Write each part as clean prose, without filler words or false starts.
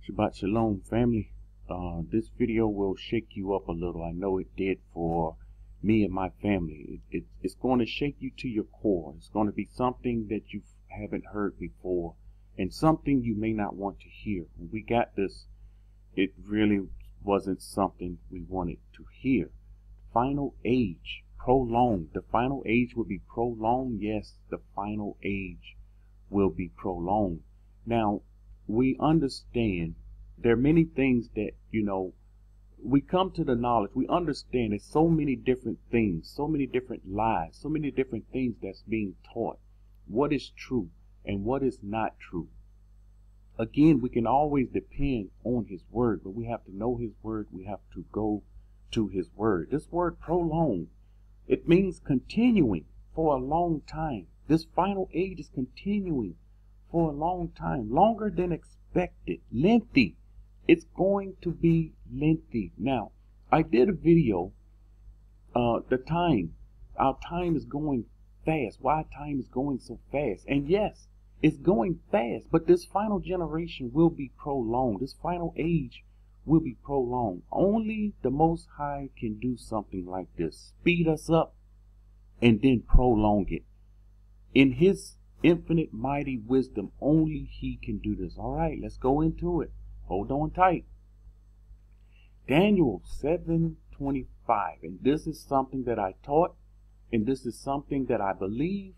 Shabbat Shalom, family. This video will shake you up a little. I know it did for me and my family. It's going to shake you to your core. It's going to be something that you haven't heard before and something you may not want to hear. When we got this, it really wasn't something we wanted to hear. Final age, prolonged. The final age will be prolonged. Yes, the final age will be prolonged. Now, we understand there are many things that, we come to the knowledge. We understand there's so many different things, so many different lies, so many different things that's being taught. What is true and what is not true. Again, we can always depend on his word, but we have to know his word. We have to go to his word. This word prolonged, it means continuing for a long time. This final age is continuing for a long time, longer than expected, lengthy. It's going to be lengthy. Now, I did a video, our time is going fast. Why time is going so fast? And yes, it's going fast, but this final generation will be prolonged. This final age will be prolonged. Only the Most High can do something like this. Speed us up and then prolong it. In his infinite mighty wisdom, only he can do this. All right, let's go into it. Hold on tight. Daniel 7:25, and this is something that I taught, and this is something that I believe,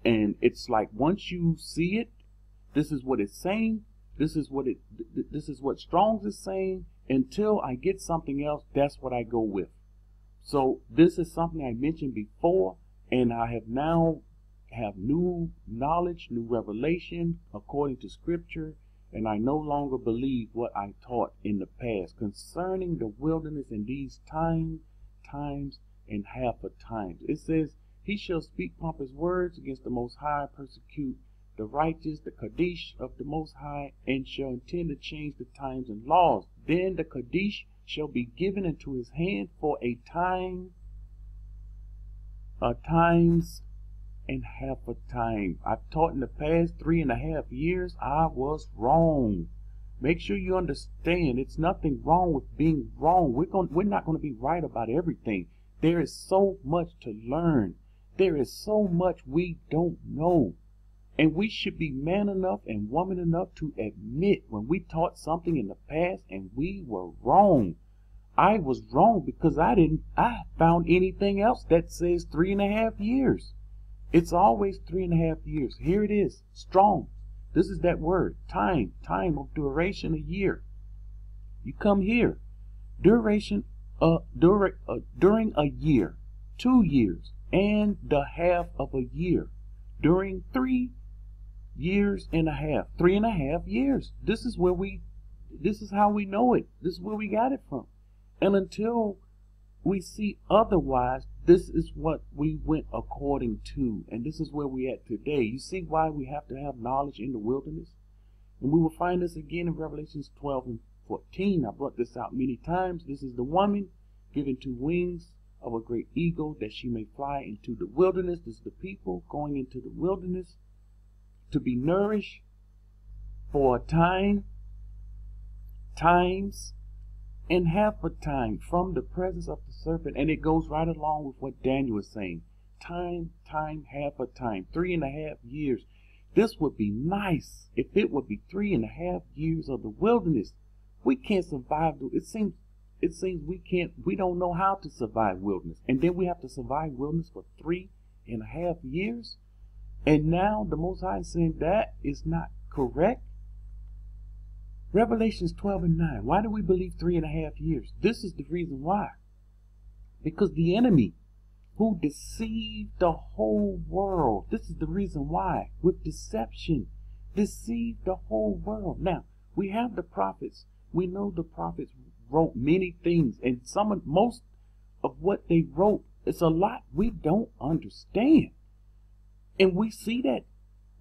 and it's like once you see it, this is what it's saying. This is what Strong's is saying. Until I get something else, that's what I go with. So this is something I mentioned before, and I have now have new knowledge, new revelation according to scripture, and I no longer believe what I taught in the past concerning the wilderness in these times, and half a times. It says, he shall speak pompous words against the Most High, persecute the righteous, the Kadesh of the Most High, and shall intend to change the times and laws. Then the Kadesh shall be given into his hand for a time, times, and half a time. I've taught in the past 3.5 years. I was wrong. Make sure you understand it's nothing wrong with being wrong. We're not going to be right about everything. There is so much to learn. There is so much we don't know. And we should be man enough and woman enough to admit when we taught something in the past and we were wrong. I was wrong because I found anything else that says 3.5 years. It's always 3.5 years. Here it is, Strong. This is that word, time of duration, a year. You come here, duration, during a year, 2 years, and the half of a year, during 3.5 years, 3.5 years. This is how we know it. This is where we got it from. And until we see otherwise, this is what we went according to, and this is where we at today. You see why we have to have knowledge in the wilderness? And we will find this again in Revelations 12:14. I brought this out many times. This is the woman given 2 wings of a great eagle that she may fly into the wilderness. This is the people going into the wilderness to be nourished for a time, times, and half a time from the presence of the serpent. And it goes right along with what Daniel is saying. Time, half a time, 3.5 years. This would be nice if it would be 3.5 years of the wilderness. We can't survive. It seems we don't know how to survive wilderness. And then we have to survive wilderness for 3.5 years. And now the Most High is saying that is not correct. Revelations 12:9. Why do we believe 3.5 years? This is the reason why. Because the enemy who deceived the whole world. This is the reason why. With deception, deceived the whole world. Now, we have the prophets. We know the prophets wrote many things. And most of what they wrote, it's a lot we don't understand. And we see that.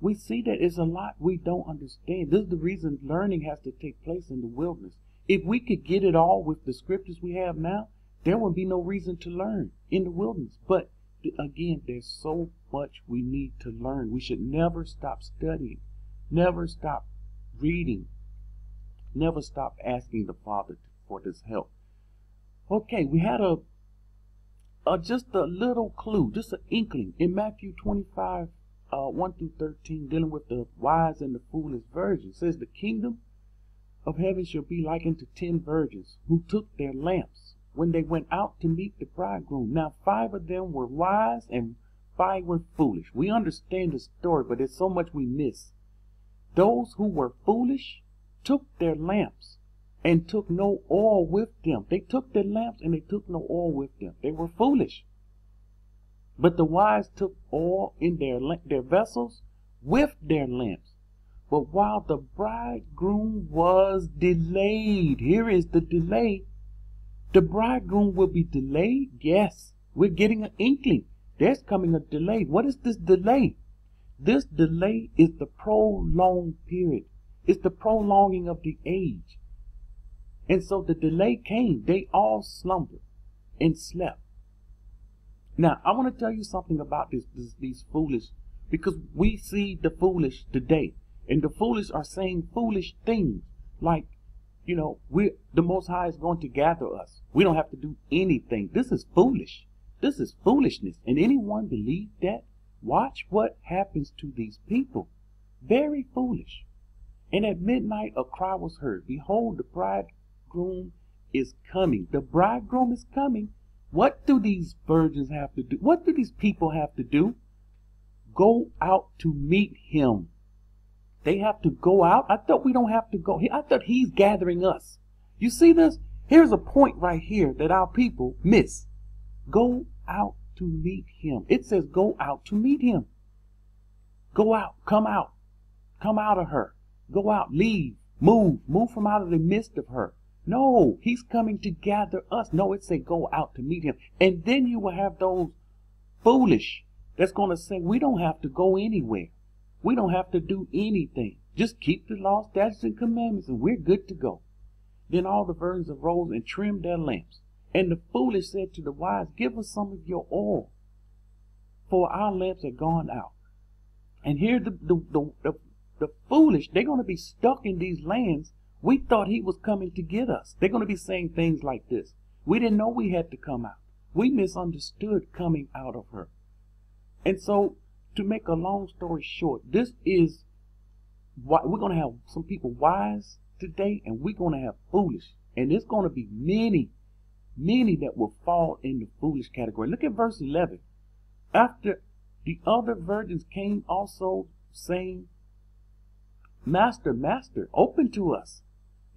We see that it's a lot we don't understand. This is the reason learning has to take place in the wilderness. If we could get it all with the scriptures we have now, there would be no reason to learn in the wilderness. But again, there's so much we need to learn. We should never stop studying, never stop reading, Never stop asking the Father for this help. Okay, we had just a little clue, just an inkling in Matthew 25, 1 through 13, dealing with the wise and the foolish virgins. It says, the kingdom of heaven shall be likened to 10 virgins who took their lamps when they went out to meet the bridegroom. Now 5 of them were wise and 5 were foolish. We understand the story, but there's so much we miss. Those who were foolish took their lamps and took no oil with them. They took their lamps and they took no oil with them. They were foolish. But the wise took oil in their vessels with their lamps. But while the bridegroom was delayed, here is the delay. The bridegroom will be delayed. Yes, we're getting an inkling. There's coming a delay. What is this delay? This delay is the prolonged period. It's the prolonging of the age. And so the delay came. They all slumbered and slept. Now, I want to tell you something about these foolish, because we see the foolish today. And the foolish are saying foolish things like, the Most High is going to gather us. We don't have to do anything. This is foolish. This is foolishness. And anyone believe that? Watch what happens to these people. Very foolish. And at midnight a cry was heard. Behold, the bridegroom is coming. The bridegroom is coming. What do these virgins have to do? What do these people have to do? Go out to meet him. They have to go out. I thought we don't have to go. I thought he's gathering us. You see this? Here's a point right here that our people miss. Go out to meet him. It says go out to meet him. Go out. Come out. Come out of her. Go out. Leave. Move. Move from out of the midst of her. No, he's coming to gather us. No, it says go out to meet him. And then you will have those foolish that's going to say we don't have to go anywhere. We don't have to do anything. Just keep the law, statutes, and commandments, and we're good to go. Then all the virgins arose and trimmed their lamps. And the foolish said to the wise, give us some of your oil, for our lamps are gone out. And here the foolish, they're going to be stuck in these lands. We thought he was coming to get us. They're going to be saying things like this. We didn't know we had to come out. We misunderstood coming out of her. And so, to make a long story short, this is why we're going to have some people wise today, and we're going to have foolish. And there's going to be many that will fall in the foolish category. Look at verse 11. After the other virgins came also, saying, Master, Master, open to us.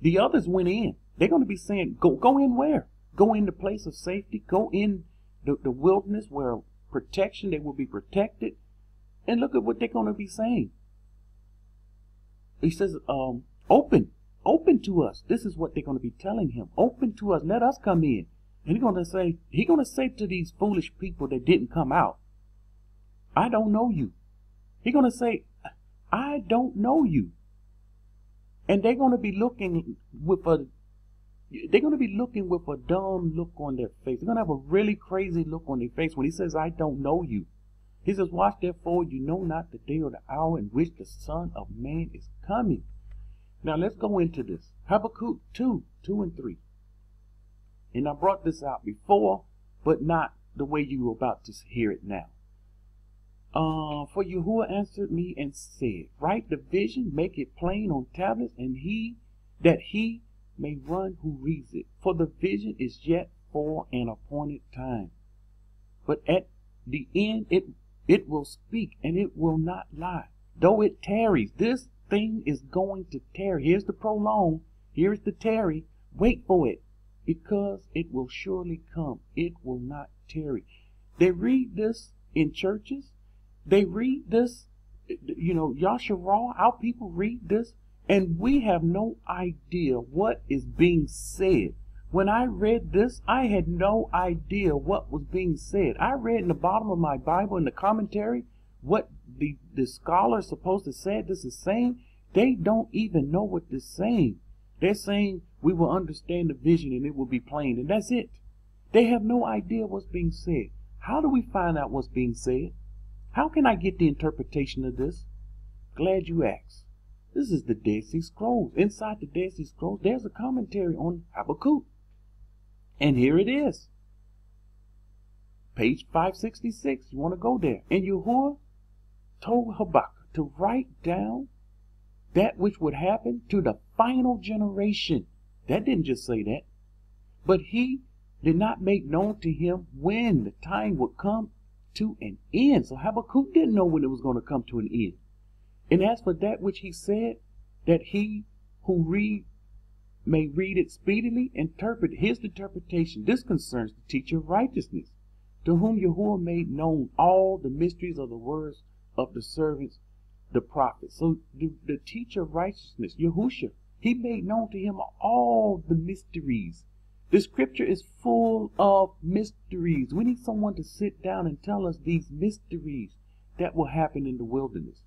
The others went in. They're going to be saying, go in where? Go in the place of safety. Go in the wilderness where protection, they will be protected. And look at what they're going to be saying. He says, open to us. This is what they're going to be telling him. Open to us. Let us come in. And he's going to say to these foolish people that didn't come out, I don't know you. He's going to say, I don't know you. And they're going to be looking with a dumb look on their face. They're going to have a really crazy look on their face when he says, I don't know you. He says, watch therefore, you know not the day or the hour in which the Son of Man is coming. Now let's go into this. Habakkuk 2 and 3. And I brought this out before, but not the way you were about to hear it now. For Yahuwah answered me and said, write the vision, make it plain on tablets, and he may run who reads it. For the vision is yet for an appointed time. But at the end it will speak, and it will not lie. Though it tarries, this thing is going to tarry. Here's the prolong. Here's the tarry. Wait for it, because it will surely come. It will not tarry. They read this in churches. They read this, Yasharah, our people read this, and we have no idea what is being said. When I read this, I had no idea what was being said. I read in the bottom of my Bible in the commentary what the scholar is supposed to say this is saying. They don't even know what this is saying. They're saying we will understand the vision and it will be plain, and that's it. They have no idea what's being said. How do we find out what's being said? How can I get the interpretation of this? Glad you asked. This is the Dead Sea Scrolls. Inside the Dead Sea Scrolls, there's a commentary on Habakkuk. And here it is. Page 566. You want to go there. And Yahuwah told Habakkuk to write down that which would happen to the final generation. That didn't just say that. But he did not make known to him when the time would come to an end. So Habakkuk didn't know when it was going to come to an end. And as for that which he said, that he who may read it speedily, interpret his interpretation. This concerns the teacher of righteousness, to whom Yahuwah made known all the mysteries of the words of the servants, the prophets. So the teacher of righteousness, Yahushua, he made known to him all the mysteries. The scripture is full of mysteries. We need someone to sit down and tell us these mysteries that will happen in the wilderness.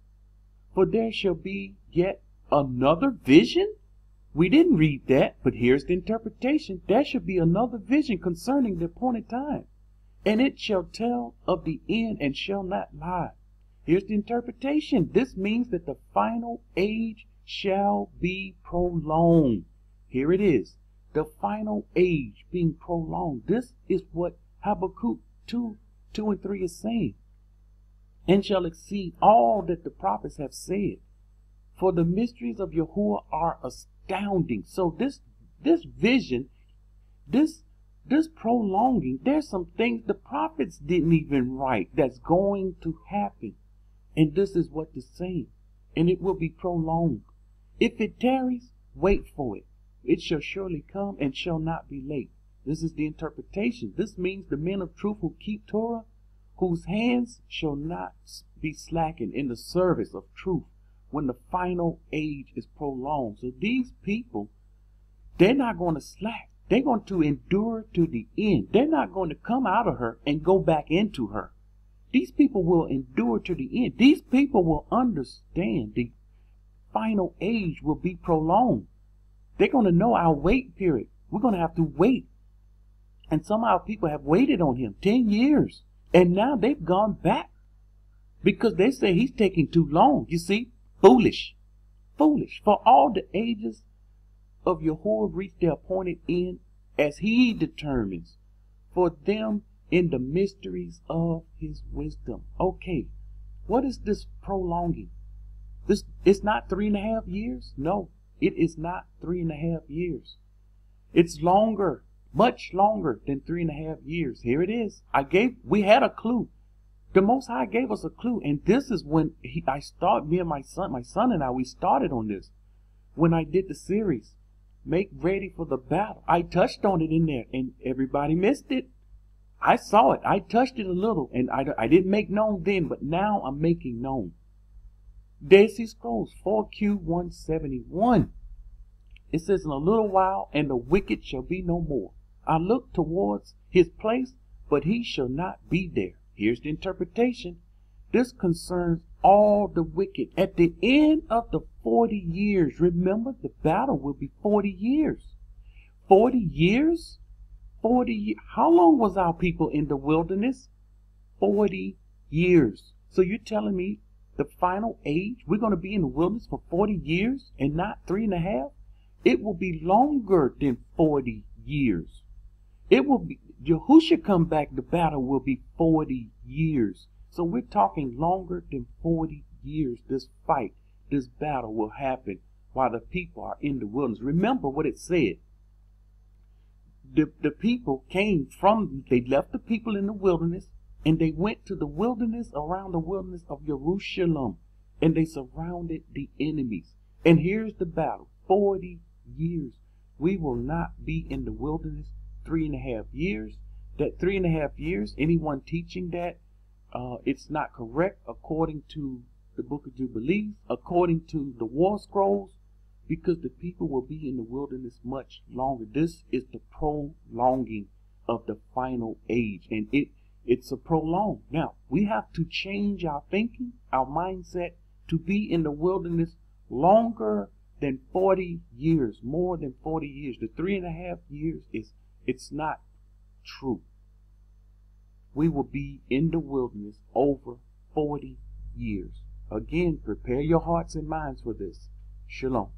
For there shall be yet another vision. We didn't read that, but here's the interpretation. There shall be another vision concerning the appointed time, and it shall tell of the end and shall not lie. Here's the interpretation. This means that the final age shall be prolonged. Here it is. The final age being prolonged. This is what Habakkuk 2 and 3 is saying. And shall exceed all that the prophets have said. For the mysteries of Yahuwah are astounding. So this vision, this prolonging, there's some things the prophets didn't even write that's going to happen. And this is what it's saying. And it will be prolonged. If it tarries, wait for it. It shall surely come and shall not be late. This is the interpretation. This means the men of truth who keep Torah, whose hands shall not be slackened in the service of truth when the final age is prolonged. So these people, they're not going to slack. They're going to endure to the end. They're not going to come out of her and go back into her. These people will endure to the end. These people will understand the final age will be prolonged. They're going to know our wait period. We're going to have to wait. And some of our people have waited on him 10 years. And now they've gone back because they say he's taking too long. You see, foolish. Foolish. For all the ages of Yahuwah reach their appointed end as he determines for them in the mysteries of his wisdom. Okay, what is this prolonging? It's not 3.5 years. No, it is not 3.5 years. It's longer. Much longer than 3.5 years. Here it is. We had a clue. The Most High gave us a clue. And this is when me and my son and I, we started on this. When I did the series, Make Ready for the Battle. I touched on it in there and everybody missed it. I saw it. I touched it a little and I didn't make known then, but now I'm making known. Dead Sea Scrolls 4Q171. It says, in a little while, and the wicked shall be no more. I look towards his place, but he shall not be there. Here's the interpretation. This concerns all the wicked. At the end of the 40 years, remember the battle will be 40 years. 40 years? 40 years. How long was our people in the wilderness? 40 years. So you're telling me the final age, we're going to be in the wilderness for 40 years and not 3.5? It will be longer than 40 years. It will be, Yahushua come back, the battle will be 40 years. So we're talking longer than 40 years. This fight, this battle will happen while the people are in the wilderness. Remember what it said. The people they left the people in the wilderness and they went to the wilderness around the wilderness of Jerusalem and they surrounded the enemies. And here's the battle, 40 years. We will not be in the wilderness 3.5 years. That 3.5 years, anyone teaching that, it's not correct according to the Book of Jubilees, according to the War Scrolls, because the people will be in the wilderness much longer. This is the prolonging of the final age, and it's a prolong. Now, we have to change our thinking, our mindset, to be in the wilderness longer than 40 years, more than 40 years. The 3.5 years it's not true. We will be in the wilderness over 40 years. Again, prepare your hearts and minds for this. Shalom.